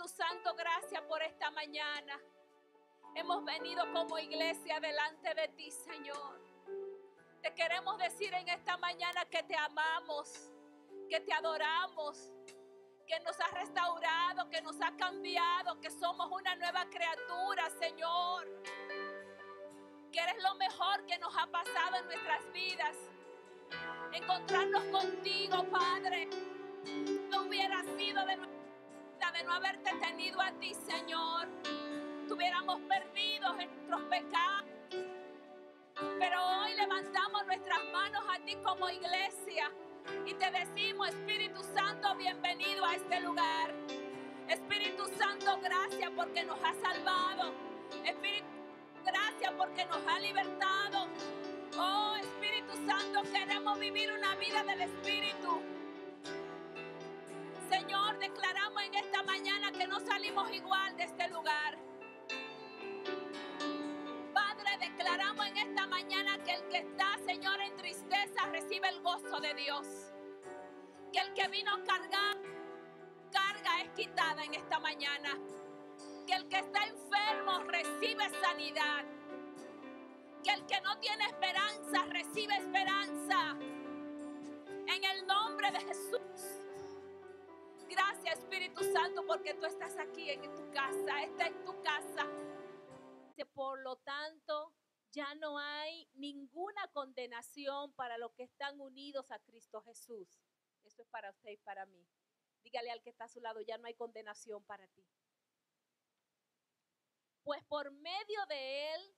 Espíritu Santo, gracias por esta mañana. Hemos venido como iglesia delante de ti, Señor. Te queremos decir en esta mañana que te amamos, que te adoramos, que nos has restaurado, que nos has cambiado, que somos una nueva criatura, Señor. Que eres lo mejor que nos ha pasado en nuestras vidas. Encontrarnos contigo, Padre. No hubiera sido de no haberte tenido a ti, Señor. Estuviéramos perdidos en nuestros pecados. Pero hoy levantamos nuestras manos a ti como iglesia y te decimos, Espíritu Santo, bienvenido a este lugar. Espíritu Santo, gracias porque nos has salvado. Espíritu, gracias porque nos has libertado. Oh, Espíritu Santo, queremos vivir una vida del Espíritu. Señor, declaramos en esta mañana que no salimos igual de este lugar. Padre, declaramos en esta mañana que el que está, Señor, en tristeza recibe el gozo de Dios. Que el que vino a cargar, carga es quitada en esta mañana. Que el que está enfermo recibe sanidad. Que el que no tiene esperanza recibe esperanza. En el nombre de Jesús. Gracias, Espíritu Santo, porque tú estás aquí en tu casa. Está en tu casa. Por lo tanto, ya no hay ninguna condenación para los que están unidos a Cristo Jesús. Eso es para usted y para mí. Dígale al que está a su lado, ya no hay condenación para ti. Pues por medio de él,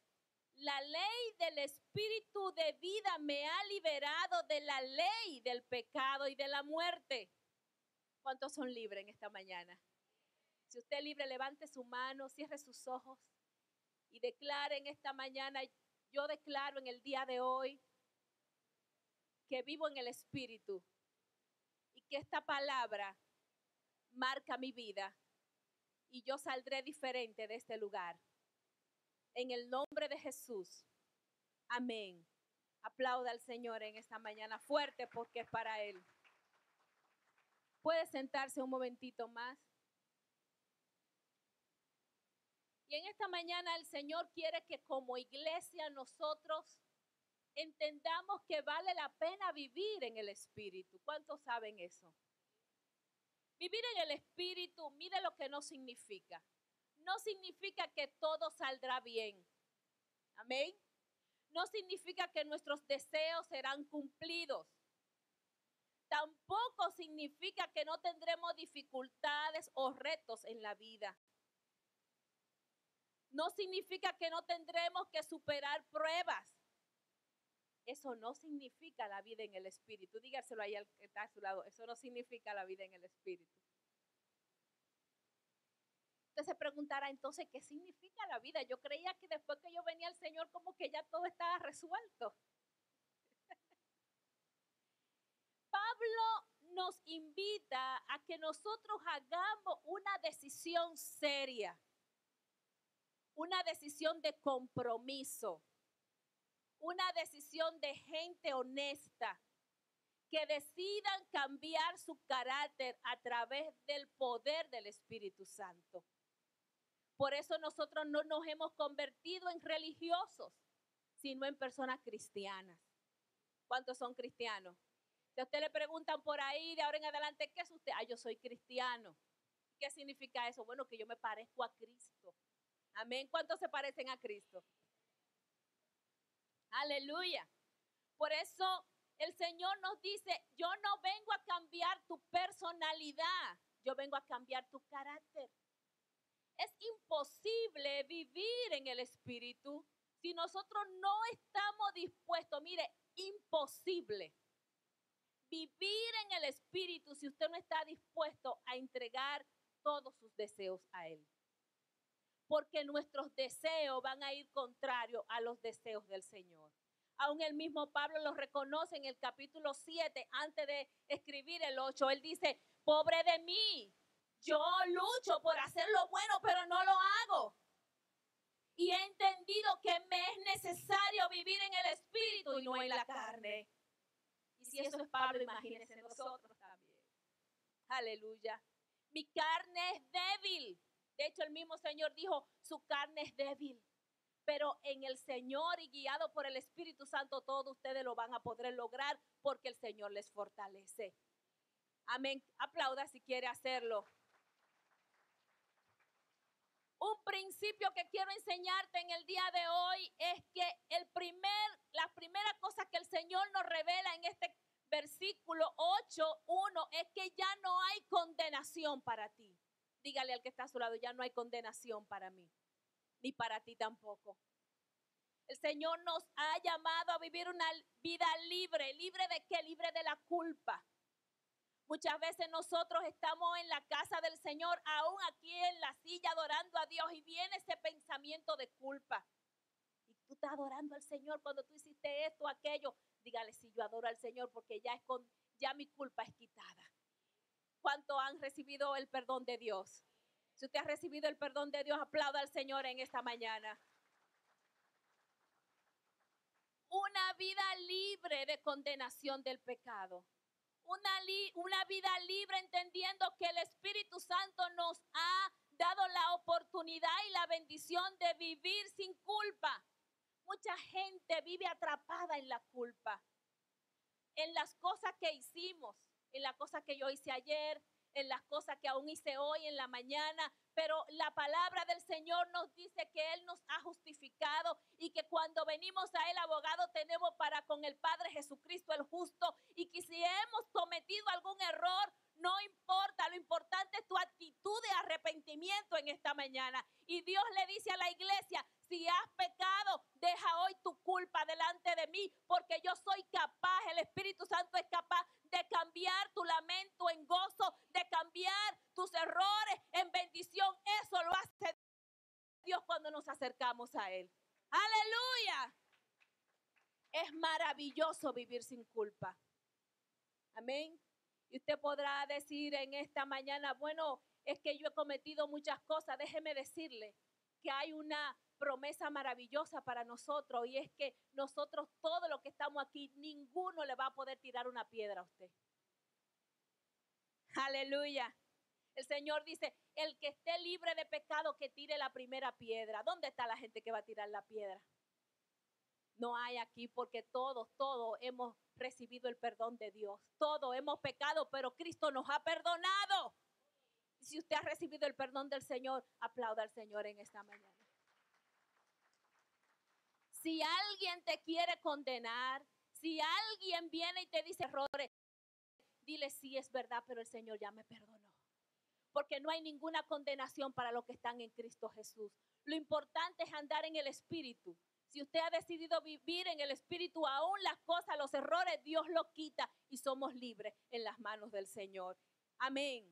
la ley del Espíritu de vida me ha liberado de la ley del pecado y de la muerte. ¿Cuántos son libres en esta mañana? Si usted es libre, levante su mano, cierre sus ojos y declare en esta mañana, yo declaro en el día de hoy que vivo en el Espíritu y que esta palabra marca mi vida y yo saldré diferente de este lugar. En el nombre de Jesús. Amén. Aplauda al Señor en esta mañana fuerte porque es para Él. Puede sentarse un momentito más. Y en esta mañana el Señor quiere que como iglesia nosotros entendamos que vale la pena vivir en el Espíritu. ¿Cuántos saben eso? Vivir en el Espíritu, mire lo que no significa. No significa que todo saldrá bien. Amén. No significa que nuestros deseos serán cumplidos. Tampoco significa que no tendremos dificultades o retos en la vida. No significa que no tendremos que superar pruebas. Eso no significa la vida en el Espíritu. Dígaselo ahí al que está a su lado. Eso no significa la vida en el Espíritu. Usted se preguntará entonces, ¿qué significa la vida? Yo creía que después que yo venía al Señor como que ya todo estaba resuelto. Pablo nos invita a que nosotros hagamos una decisión seria, una decisión de compromiso, una decisión de gente honesta, que decidan cambiar su carácter a través del poder del Espíritu Santo. Por eso nosotros no nos hemos convertido en religiosos, sino en personas cristianas. ¿Cuántos son cristianos? Si a usted le preguntan por ahí, de ahora en adelante, ¿qué es usted? Yo soy cristiano. ¿Qué significa eso? Bueno, que yo me parezco a Cristo. Amén. ¿Cuántos se parecen a Cristo? Aleluya. Por eso el Señor nos dice, yo no vengo a cambiar tu personalidad, yo vengo a cambiar tu carácter. Es imposible vivir en el Espíritu si nosotros no estamos dispuestos. Mire, imposible vivir en el Espíritu si usted no está dispuesto a entregar todos sus deseos a Él. Porque nuestros deseos van a ir contrario a los deseos del Señor. Aún el mismo Pablo lo reconoce en el capítulo 7, antes de escribir el 8. Él dice, pobre de mí, yo lucho por hacer lo bueno, pero no lo hago. Y he entendido que me es necesario vivir en el Espíritu y no en la carne. Y si eso es Pablo, imagínense nosotros también. Aleluya. Mi carne es débil. De hecho, el mismo Señor dijo, su carne es débil. Pero en el Señor y guiado por el Espíritu Santo, todos ustedes lo van a poder lograr porque el Señor les fortalece. Amén. Aplauda si quiere hacerlo. Un principio que quiero enseñarte en el día de hoy es que la primera cosa que el Señor nos revela en este versículo 8:1 es que ya no hay condenación para ti. Dígale al que está a su lado, ya no hay condenación para mí, ni para ti tampoco. El Señor nos ha llamado a vivir una vida libre. ¿Libre de qué? Libre de la culpa. Muchas veces nosotros estamos en la casa del Señor, aún aquí en la silla adorando a Dios, y viene ese pensamiento de culpa. Y tú estás adorando al Señor cuando tú hiciste esto, aquello. Dígale, si yo adoro al Señor porque ya mi culpa es quitada. ¿Cuántos han recibido el perdón de Dios? Si usted ha recibido el perdón de Dios, aplauda al Señor en esta mañana. Una vida libre de condenación del pecado. Una vida libre entendiendo que el Espíritu Santo nos ha dado la oportunidad y la bendición de vivir sin culpa. Mucha gente vive atrapada en la culpa, en las cosas que hicimos, en las cosas que yo hice ayer, en las cosas que aún hice hoy en la mañana, pero la palabra del Señor nos dice que Él nos ha justificado y que cuando venimos a Él, abogado, tenemos para con el Padre Jesucristo el justo, y que si hemos cometido algún error, no importa, lo importante es tu actitud de arrepentimiento en esta mañana. Y Dios le dice a la iglesia, si has pecado, deja hoy tu culpa delante de mí, porque yo soy capaz, el Espíritu Santo es capaz de cambiar tu lamento en gozo, de cambiar tus errores en bendición. Eso lo hace Dios cuando nos acercamos a Él. ¡Aleluya! Es maravilloso vivir sin culpa. Amén. Y usted podrá decir en esta mañana, bueno, es que yo he cometido muchas cosas. Déjeme decirle que hay una promesa maravillosa para nosotros, y es que nosotros, todos los que estamos aquí, ninguno le va a poder tirar una piedra a usted. Aleluya. El Señor dice, el que esté libre de pecado, que tire la primera piedra. ¿Dónde está la gente que va a tirar la piedra? No hay aquí, porque todos hemos recibido el perdón de Dios. Todos hemos pecado, pero Cristo nos ha perdonado. Si usted ha recibido el perdón del Señor, aplauda al Señor en esta mañana. Si alguien te quiere condenar, si alguien viene y te dice errores, dile, sí, es verdad, pero el Señor ya me perdonó. Porque no hay ninguna condenación para los que están en Cristo Jesús. Lo importante es andar en el Espíritu. Si usted ha decidido vivir en el Espíritu, aún las cosas, los errores, Dios los quita y somos libres en las manos del Señor. Amén.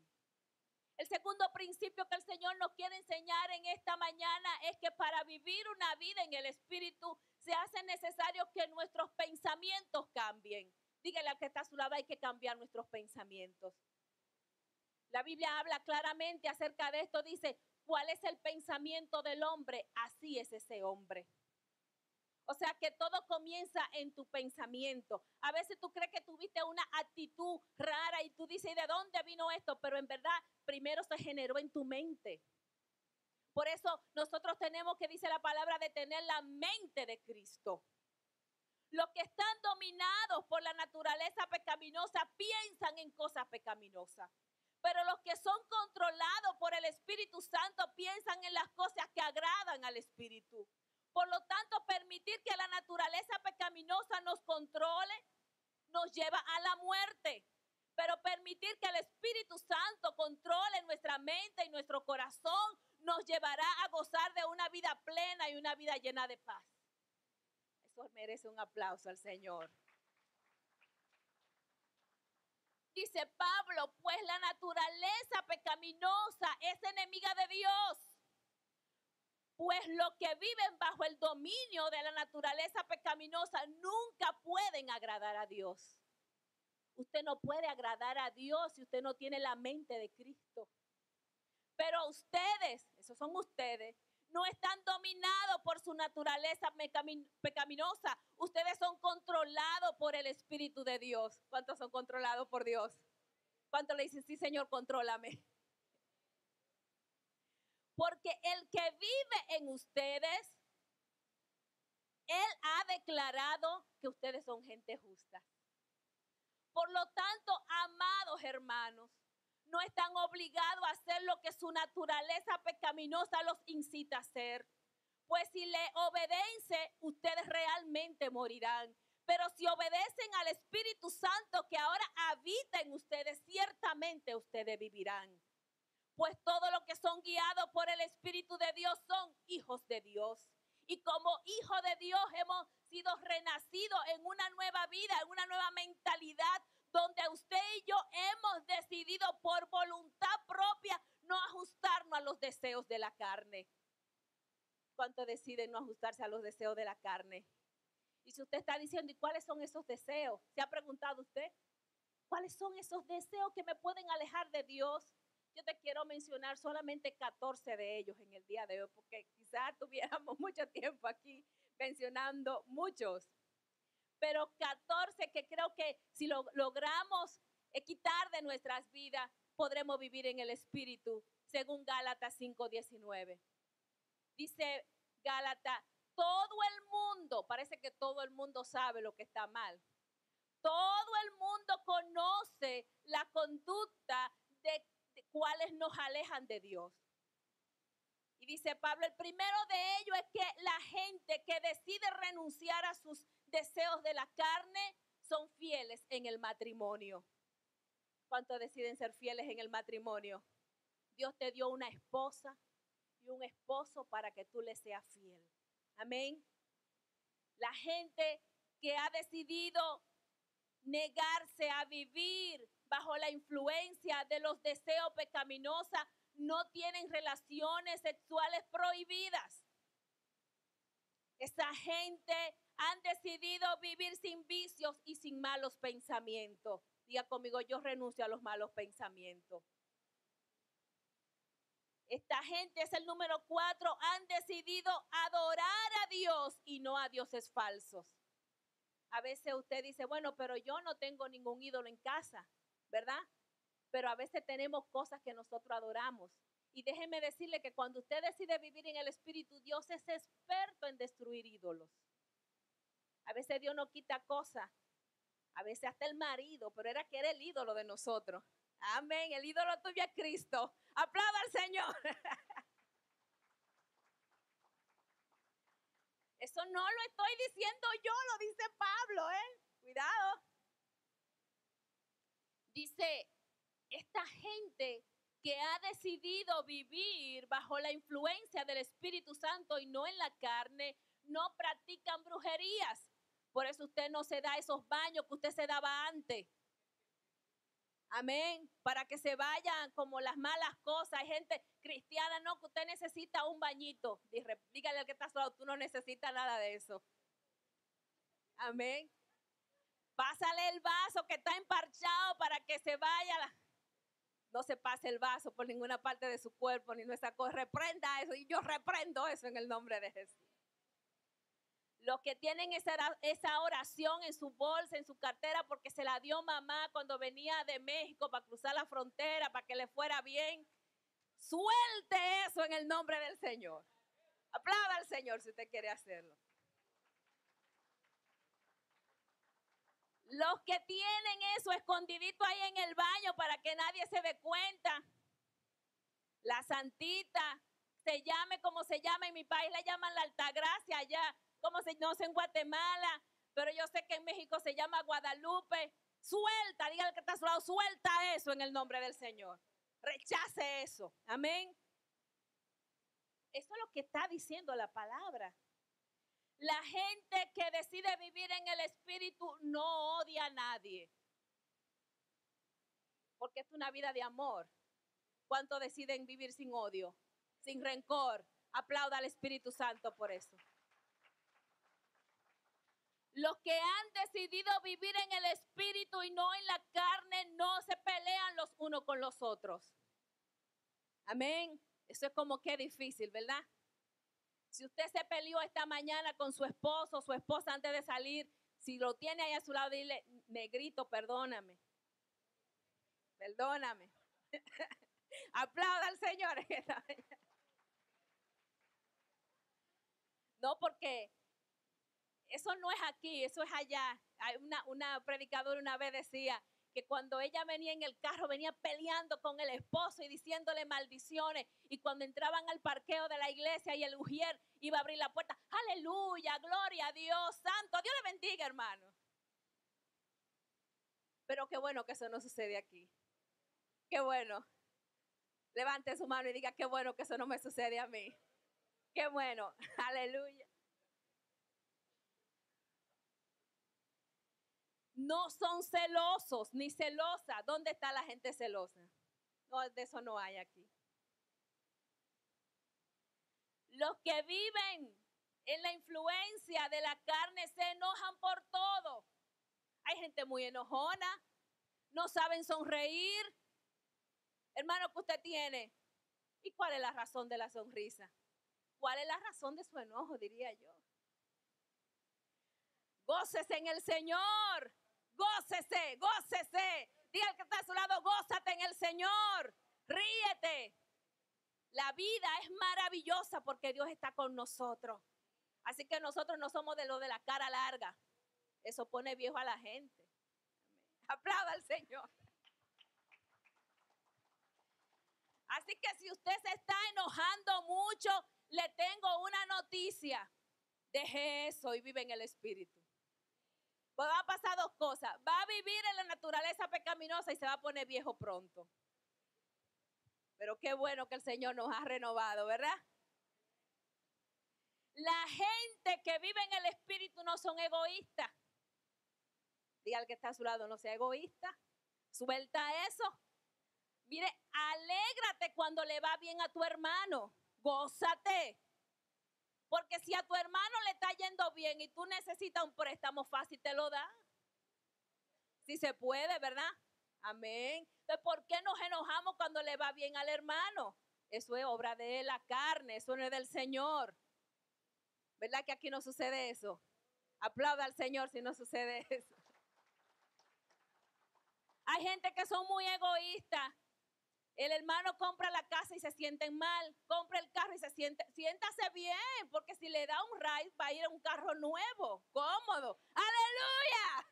El segundo principio que el Señor nos quiere enseñar en esta mañana es que para vivir una vida en el Espíritu se hace necesario que nuestros pensamientos cambien. Dígale al que está a su lado, hay que cambiar nuestros pensamientos. La Biblia habla claramente acerca de esto. Dice, ¿cuál es el pensamiento del hombre? Así es ese hombre. O sea que todo comienza en tu pensamiento. A veces tú crees que tuviste una actitud rara y tú dices, ¿y de dónde vino esto? Pero en verdad, primero se generó en tu mente. Por eso nosotros tenemos que, dice la palabra, de tener la mente de Cristo. Los que están dominados por la naturaleza pecaminosa piensan en cosas pecaminosas. Pero los que son controlados por el Espíritu Santo piensan en las cosas que agradan al Espíritu. Por lo tanto, permitir que la naturaleza pecaminosa nos controle nos lleva a la muerte. Pero permitir que el Espíritu Santo controle nuestra mente y nuestro corazón nos llevará a gozar de una vida plena y una vida llena de paz. Eso merece un aplauso al Señor. Dice Pablo, pues la naturaleza pecaminosa es enemiga de Dios. Pues los que viven bajo el dominio de la naturaleza pecaminosa nunca pueden agradar a Dios. Usted no puede agradar a Dios si usted no tiene la mente de Cristo. Pero ustedes, esos son ustedes, no están dominados por su naturaleza pecaminosa. Ustedes son controlados por el Espíritu de Dios. ¿Cuántos son controlados por Dios? ¿Cuántos le dicen, sí, Señor, contrólame? Porque el que vive en ustedes, Él ha declarado que ustedes son gente justa. Por lo tanto, amados hermanos, no están obligados a hacer lo que su naturaleza pecaminosa los incita a hacer. Pues si le obedecen, ustedes realmente morirán. Pero si obedecen al Espíritu Santo que ahora habita en ustedes, ciertamente ustedes vivirán. Pues todos los que son guiados por el Espíritu de Dios son hijos de Dios. Y como hijos de Dios hemos sido renacidos en una nueva vida, en una nueva mentalidad, donde usted y yo hemos decidido por voluntad propia no ajustarnos a los deseos de la carne. ¿Cuántos deciden no ajustarse a los deseos de la carne? Y si usted está diciendo, ¿y cuáles son esos deseos? ¿Se ha preguntado usted? ¿Cuáles son esos deseos que me pueden alejar de Dios? Yo te quiero mencionar solamente 14 de ellos en el día de hoy, porque quizás tuviéramos mucho tiempo aquí mencionando muchos. Pero 14 que creo que si lo logramos quitar de nuestras vidas, podremos vivir en el Espíritu, según Gálatas 5:19. Dice Gálatas, todo el mundo, parece que todo el mundo sabe lo que está mal. Todo el mundo conoce la conducta de cuáles nos alejan de Dios. Y dice Pablo, el primero de ellos es que la gente que decide renunciar a sus deseos de la carne son fieles en el matrimonio. ¿Cuántos deciden ser fieles en el matrimonio? Dios te dio una esposa y un esposo para que tú le seas fiel. Amén. La gente que ha decidido negarse a vivir bajo la influencia de los deseos pecaminosos no tienen relaciones sexuales prohibidas. Esa gente han decidido vivir sin vicios y sin malos pensamientos. Diga conmigo, yo renuncio a los malos pensamientos. Esta gente es el número 4, han decidido adorar a Dios y no a dioses falsos. A veces usted dice, bueno, pero yo no tengo ningún ídolo en casa, ¿verdad? Pero a veces tenemos cosas que nosotros adoramos. Y déjeme decirle que cuando usted decide vivir en el Espíritu, Dios es experto en destruir ídolos. A veces Dios no quita cosas, a veces hasta el marido, pero era que era el ídolo de nosotros. Amén, el ídolo tuyo es Cristo. Aplauda al Señor. Eso no lo estoy diciendo yo, lo dice Pablo, Cuidado. Dice, esta gente que ha decidido vivir bajo la influencia del Espíritu Santo y no en la carne, no practican brujerías. Por eso usted no se da esos baños que usted se daba antes. Amén. Para que se vayan como las malas cosas. Hay gente cristiana, no, que usted necesita un bañito. Dígale al que está solo, tú no necesitas nada de eso. Amén. Pásale el vaso que está emparchado para que se vaya. No se pase el vaso por ninguna parte de su cuerpo, ni nuestra cosa. Reprenda eso. Y yo reprendo eso en el nombre de Jesús. Los que tienen esa oración en su bolsa, en su cartera, porque se la dio mamá cuando venía de México para cruzar la frontera, para que le fuera bien. Suelte eso en el nombre del Señor. Aplauda al Señor si usted quiere hacerlo. Los que tienen eso escondidito ahí en el baño para que nadie se dé cuenta. La santita, se llame como se llama, en mi país la llaman la Altagracia, allá como se conoce en Guatemala, pero yo sé que en México se llama Guadalupe. Suelta, dígale que está a su lado, suelta eso en el nombre del Señor. Rechace eso, amén. Eso es lo que está diciendo la palabra. La gente que decide vivir en el Espíritu no odia a nadie, porque es una vida de amor. ¿Cuántos deciden vivir sin odio, sin rencor? Aplauda al Espíritu Santo por eso. Los que han decidido vivir en el Espíritu y no en la carne no se pelean los unos con los otros. Amén. Eso es como que difícil, ¿verdad? Si usted se peleó esta mañana con su esposo o su esposa antes de salir, si lo tiene ahí a su lado, dile, negrito, perdóname. Perdóname. Aplauda al Señor. No, porque eso no es aquí, eso es allá. Hay una predicadora una vez decía que cuando ella venía en el carro, venía peleando con el esposo y diciéndole maldiciones. Y cuando entraban al parqueo de la iglesia y el ujier iba a abrir la puerta, aleluya, gloria a Dios, santo, Dios le bendiga, hermano. Pero qué bueno que eso no sucede aquí. Qué bueno. Levante su mano y diga, qué bueno que eso no me sucede a mí. Qué bueno, aleluya. No son celosos ni celosas. ¿Dónde está la gente celosa? No, de eso no hay aquí. Los que viven en la influencia de la carne se enojan por todo. Hay gente muy enojona, no saben sonreír. Hermano, ¿qué usted tiene? ¿Y cuál es la razón de la sonrisa? ¿Cuál es la razón de su enojo, diría yo? Gócese en el Señor. Gócese, gócese. Diga al que está a su lado, gózate en el Señor. Ríete. La vida es maravillosa porque Dios está con nosotros. Así que nosotros no somos de lo de la cara larga. Eso pone viejo a la gente. Aplauda al Señor. Así que si usted se está enojando mucho, le tengo una noticia. Deje eso y vive en el Espíritu. Pues va a pasar dos cosas. Va a vivir en la naturaleza pecaminosa y se va a poner viejo pronto. Pero qué bueno que el Señor nos ha renovado, ¿verdad? La gente que vive en el Espíritu no son egoístas. Diga al que está a su lado, no sea egoísta. Suelta eso. Mire, alégrate cuando le va bien a tu hermano. Gózate. Porque si a tu hermano le está yendo bien y tú necesitas un préstamo, fácil te lo da. Si se puede, ¿verdad? Amén. Entonces, ¿por qué nos enojamos cuando le va bien al hermano? Eso es obra de la carne, eso no es del Señor. ¿Verdad que aquí no sucede eso? Aplauda al Señor si no sucede eso. Hay gente que son muy egoístas. El hermano compra la casa y se sienten mal. Compra el carro y siéntase bien, porque si le da un ride va a ir a un carro nuevo, cómodo. ¡Aleluya!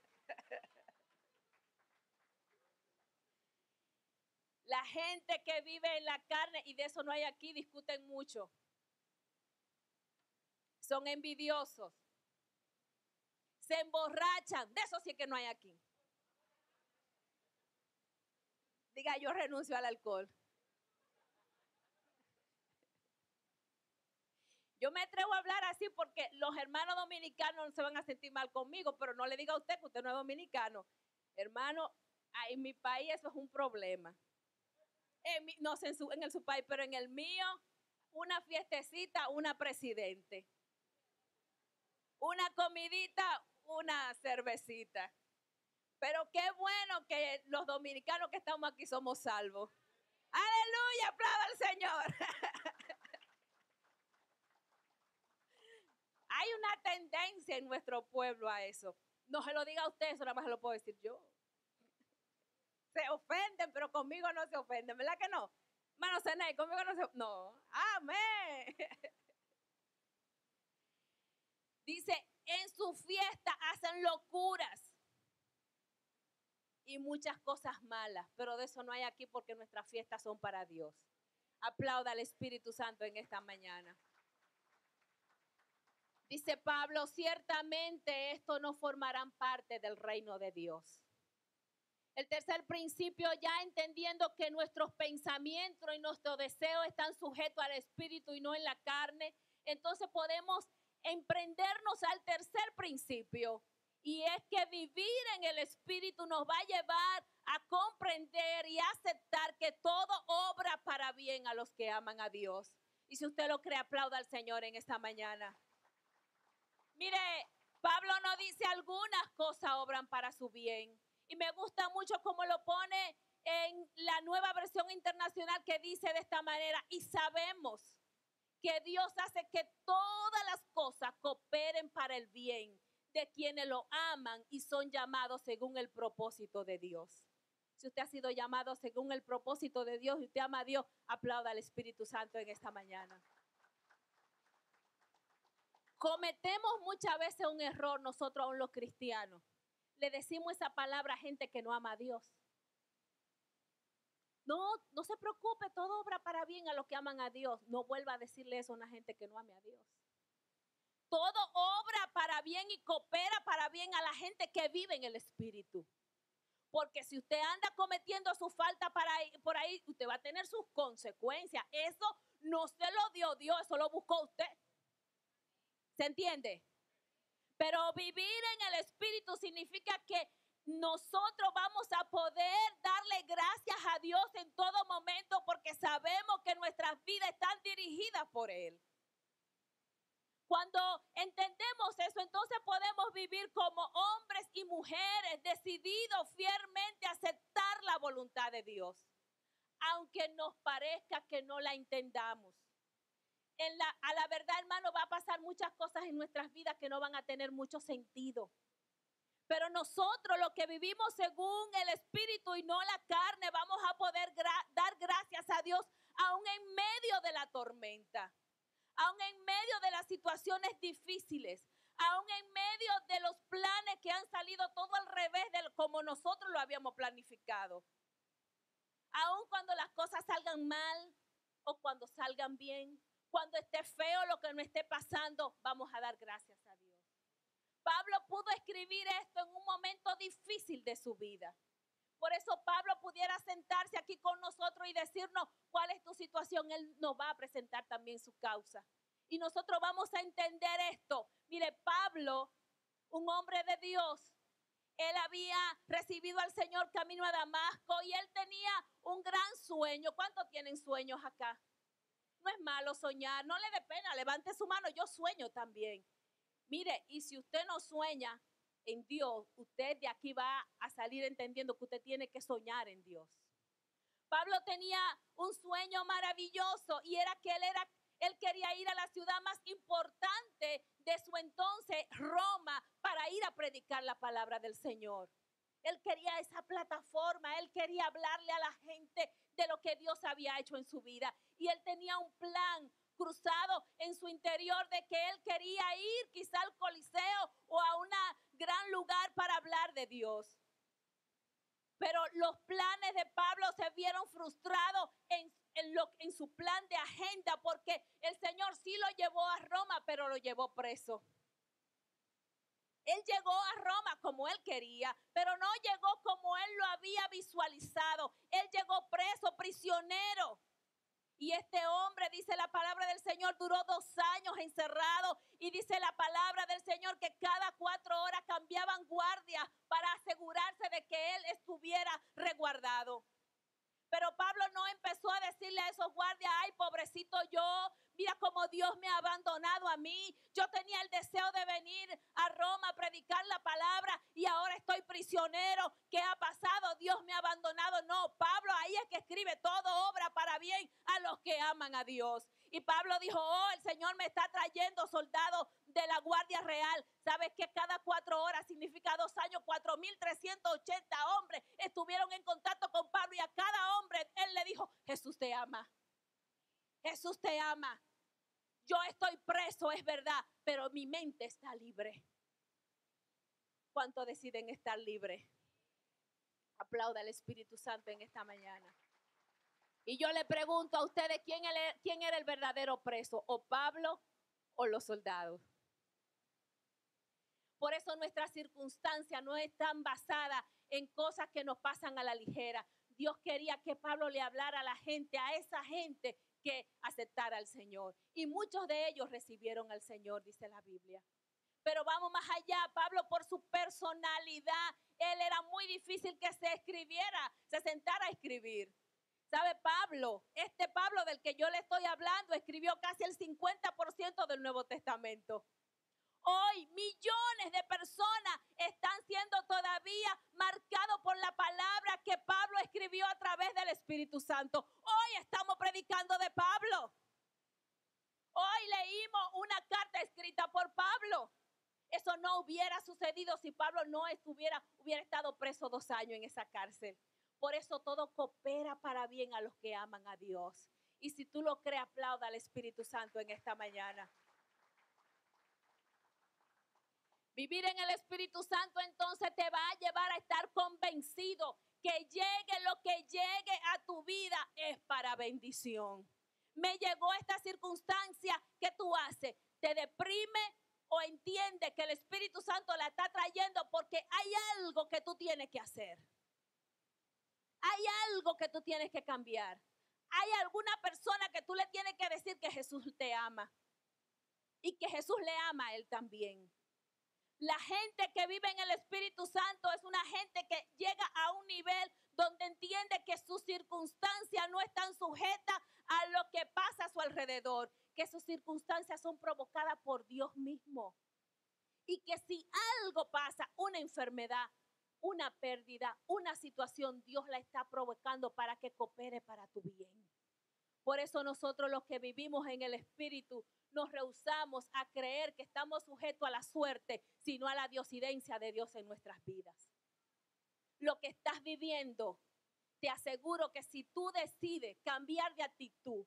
La gente que vive en la carne, y de eso no hay aquí, discuten mucho. Son envidiosos. Se emborrachan. De eso sí que no hay aquí. Diga, yo renuncio al alcohol. Yo me atrevo a hablar así porque los hermanos dominicanos no se van a sentir mal conmigo, pero no le diga a usted que usted no es dominicano. Hermano, en mi país eso es un problema. No sé en su país, pero en el mío, una fiestecita, una presidente. Una comidita, una cervecita. Pero qué bueno que los dominicanos que estamos aquí somos salvos. Aleluya, aplauda al Señor. Hay una tendencia en nuestro pueblo a eso. No se lo diga a usted, eso nada más se lo puedo decir yo. Se ofenden, pero conmigo no se ofenden, ¿verdad que no? Hermano Zenay, conmigo no se ofenden. No, amén. Dice, en su fiesta hacen locuras y muchas cosas malas, pero de eso no hay aquí porque nuestras fiestas son para Dios. Aplauda al Espíritu Santo en esta mañana. Dice Pablo, ciertamente esto no formarán parte del reino de Dios. El tercer principio, ya entendiendo que nuestros pensamientos y nuestros deseos están sujetos al Espíritu y no en la carne, entonces podemos emprendernos al tercer principio. Y es que vivir en el Espíritu nos va a llevar a comprender y aceptar que todo obra para bien a los que aman a Dios. Y si usted lo cree, aplauda al Señor en esta mañana. Mire, Pablo no dice algunas cosas obran para su bien. Y me gusta mucho cómo lo pone en la Nueva Versión Internacional, que dice de esta manera, y sabemos que Dios hace que todas las cosas cooperen para el bien de quienes lo aman y son llamados según el propósito de Dios. Si usted ha sido llamado según el propósito de Dios y usted ama a Dios, aplauda al Espíritu Santo en esta mañana. Cometemos muchas veces un error nosotros aún los cristianos. Le decimos esa palabra a gente que no ama a Dios. No se preocupe, todo obra para bien a los que aman a Dios. No vuelva a decirle eso a una gente que no ame a Dios. Todo obra para bien y coopera para bien a la gente que vive en el Espíritu. Porque si usted anda cometiendo su falta por ahí, usted va a tener sus consecuencias. Eso no se lo dio Dios, eso lo buscó usted. ¿Se entiende? Pero vivir en el Espíritu significa que nosotros vamos a poder darle gracias a Dios en todo momento porque sabemos que nuestras vidas están dirigidas por Él. Cuando entendemos eso, entonces podemos vivir como hombres y mujeres decididos fielmente a aceptar la voluntad de Dios, aunque nos parezca que no la entendamos. A la verdad, hermano, va a pasar muchas cosas en nuestras vidas que no van a tener mucho sentido. Pero nosotros, los que vivimos según el Espíritu y no la carne, vamos a poder dar gracias a Dios aún en medio de la tormenta, aún en medio de las situaciones difíciles, aún en medio de los planes que han salido todo al revés de como nosotros lo habíamos planificado. Aún cuando las cosas salgan mal o cuando salgan bien, cuando esté feo lo que no esté pasando, vamos a dar gracias a Dios. Pablo pudo escribir esto en un momento difícil de su vida. Por eso Pablo pudiera sentarse aquí con nosotros y decirnos cuál es tu situación. Él nos va a presentar también su causa. Y nosotros vamos a entender esto. Mire, Pablo, un hombre de Dios, él había recibido al Señor camino a Damasco y él tenía un gran sueño. ¿Cuántos tienen sueños acá? No es malo soñar, no le dé pena, levante su mano, yo sueño también. Mire, y si usted no sueña en Dios, usted de aquí va a salir entendiendo que usted tiene que soñar en Dios. Pablo tenía un sueño maravilloso y era que él quería ir a la ciudad más importante de su entonces, Roma, para ir a predicar la palabra del Señor. Él quería esa plataforma, él quería hablarle a la gente de lo que Dios había hecho en su vida. Y él tenía un plan cruzado en su interior de que él quería ir quizá al Coliseo o a un gran lugar para hablar de Dios. Pero los planes de Pablo se vieron frustrados en su plan de agenda porque el Señor sí lo llevó a Roma, pero lo llevó preso. Él llegó a Roma como él quería, pero no llegó como él lo había visualizado. Él llegó preso, prisionero. Y este hombre, dice la palabra del Señor, duró 2 años encerrado. Y dice la palabra del Señor que cada 4 horas cambiaban guardias para asegurarse de que él estuviera resguardado. Pero Pablo no empezó a decirle a esos guardias, ay, pobrecito yo, mira cómo Dios me ha abandonado a mí. Yo tenía el deseo de venir a Roma a predicar la palabra y ahora estoy prisionero. ¿Qué ha pasado? Dios me ha abandonado. No, Pablo ahí es que escribe, todo obra para bien a los que aman a Dios. Y Pablo dijo, oh, el Señor me está trayendo soldados de la Guardia Real. ¿Sabes que cada 4 horas significa 2 años? 4,380 hombres estuvieron en contacto con Pablo y a cada hombre él le dijo, Jesús te ama. Jesús te ama. Yo estoy preso, es verdad, pero mi mente está libre. ¿Cuántos deciden estar libres? Aplauda al Espíritu Santo en esta mañana. Y yo le pregunto a ustedes, ¿quién era el verdadero preso? ¿O Pablo o los soldados? Por eso nuestras circunstancias no están basadas en cosas que nos pasan a la ligera. Dios quería que Pablo le hablara a la gente, a esa gente que aceptara al Señor. Y muchos de ellos recibieron al Señor, dice la Biblia. Pero vamos más allá, Pablo por su personalidad, él era muy difícil que se sentara a escribir. ¿Sabe Pablo? Este Pablo del que yo le estoy hablando escribió casi el 50% del Nuevo Testamento. Hoy millones de personas están siendo todavía marcados por la palabra que Pablo escribió a través del Espíritu Santo. Hoy estamos predicando de Pablo. Hoy leímos una carta escrita por Pablo. Eso no hubiera sucedido si Pablo no hubiera estado preso 2 años en esa cárcel. Por eso todo coopera para bien a los que aman a Dios. Y si tú lo crees, aplauda al Espíritu Santo en esta mañana. Vivir en el Espíritu Santo entonces te va a llevar a estar convencido que llegue lo que llegue a tu vida es para bendición. Me llegó esta circunstancia, ¿qué tú haces? ¿Te deprime o entiendes que el Espíritu Santo la está trayendo porque hay algo que tú tienes que hacer? Hay algo que tú tienes que cambiar. Hay alguna persona que tú le tienes que decir que Jesús te ama y que Jesús le ama a él también. La gente que vive en el Espíritu Santo es una gente que llega a un nivel donde entiende que sus circunstancias no están sujetas a lo que pasa a su alrededor, que sus circunstancias son provocadas por Dios mismo. Y que si algo pasa, una enfermedad, una pérdida, una situación, Dios la está provocando para que coopere para tu bien. Por eso nosotros los que vivimos en el Espíritu nos rehusamos a creer que estamos sujetos a la suerte, sino a la diosidencia de Dios en nuestras vidas. Lo que estás viviendo, te aseguro que si tú decides cambiar de actitud,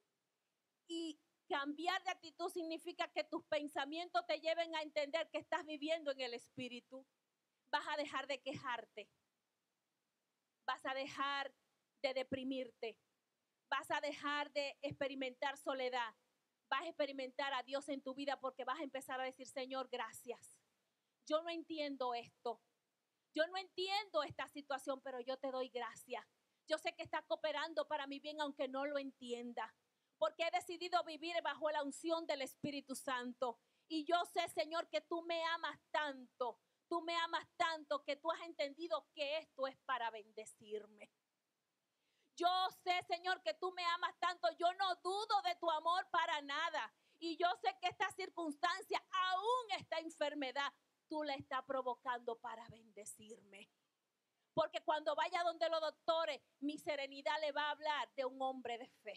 y cambiar de actitud significa que tus pensamientos te lleven a entender que estás viviendo en el Espíritu, vas a dejar de quejarte, vas a dejar de deprimirte, vas a dejar de experimentar soledad, vas a experimentar a Dios en tu vida porque vas a empezar a decir, Señor, gracias. Yo no entiendo esto. Yo no entiendo esta situación, pero yo te doy gracias. Yo sé que está cooperando para mi bien, aunque no lo entienda. Porque he decidido vivir bajo la unción del Espíritu Santo. Y yo sé, Señor, que tú me amas tanto. Tú me amas tanto que tú has entendido que esto es para bendecirme. Yo sé, Señor, que tú me amas tanto. Yo no dudo de tu amor para nada. Y yo sé que esta circunstancia, aún esta enfermedad, tú la estás provocando para bendecirme. Porque cuando vaya donde los doctores, mi serenidad le va a hablar de un hombre de fe.